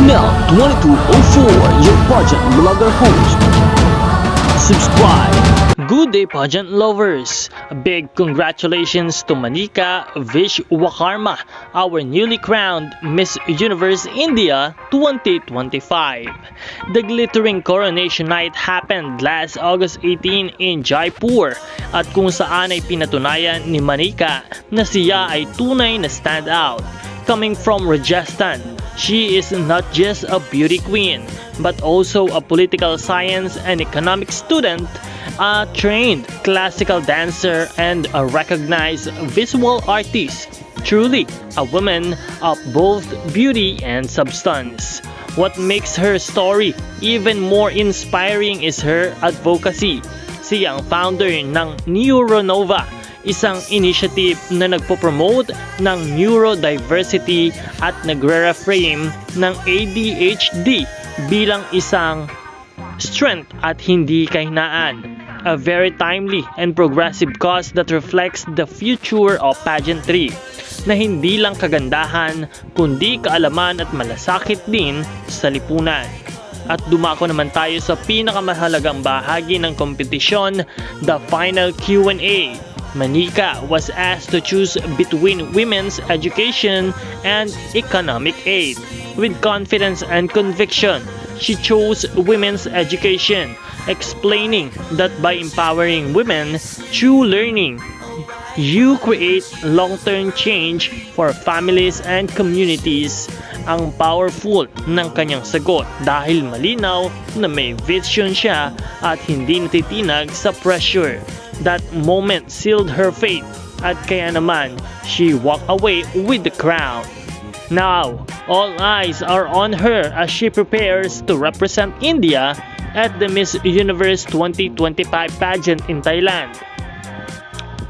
Snell 2204, your pageant blogger host. Subscribe. Good day, pageant lovers! A big congratulations to Manika Vishwakarma, our newly crowned Miss Universe India 2025. The glittering coronation night happened last August 18 in Jaipur at kung saan ay pinatunayan ni Manika na siya ay tunay na standout. Coming from Rajasthan, she is not just a beauty queen, but also a political science and economics student, a trained classical dancer, and a recognized visual artist. Truly, a woman of both beauty and substance. What makes her story even more inspiring is her advocacy. Siya ang founder ng Neuronova, isang initiative na nagpo-promote ng neurodiversity at nagre-reframe ng ADHD bilang isang strength at hindi kahinaan. A very timely and progressive cause that reflects the future of pageantry, na hindi lang kagandahan kundi kaalaman at malasakit din sa lipunan. At dumako naman tayo sa pinakamahalagang bahagi ng kompetisyon, the final Q&A. Manika was asked to choose between women's education and economic aid. With confidence and conviction, she chose women's education, explaining that by empowering women through learning, you create long-term change for families and communities. Ang powerful ng kanyang sagot dahil malinaw na may vision siya at hindi natitinag sa pressure. That moment sealed her fate at kaya naman she walked away with the crown. Now, all eyes are on her as she prepares to represent India at the Miss Universe 2025 pageant in Thailand.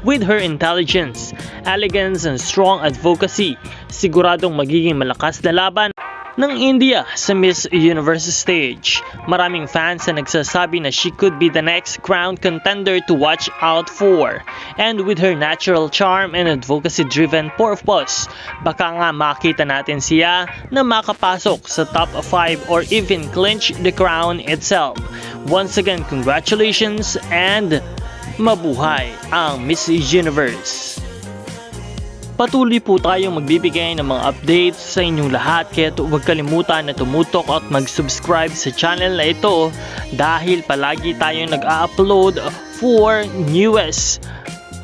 With her intelligence, elegance, and strong advocacy, siguradong magiging malakas na laban ng India sa Miss Universe stage. Maraming fans na nagsasabi na she could be the next crowned contender to watch out for. And with her natural charm and advocacy-driven purpose, baka nga makita natin siya na makapasok sa top 5 or even clinch the crown itself. Once again, congratulations and mabuhay ang Miss Universe! Patuloy po tayong magbibigay ng mga updates sa inyong lahat, kaya huwag kalimutan na tumutok at mag-subscribe sa channel na ito dahil palagi tayong nag-upload for newest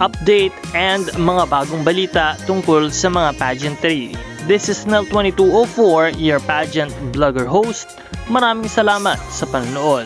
update and mga bagong balita tungkol sa mga pageantry. This is Snell 2204, your pageant blogger host. Maraming salamat sa panonood.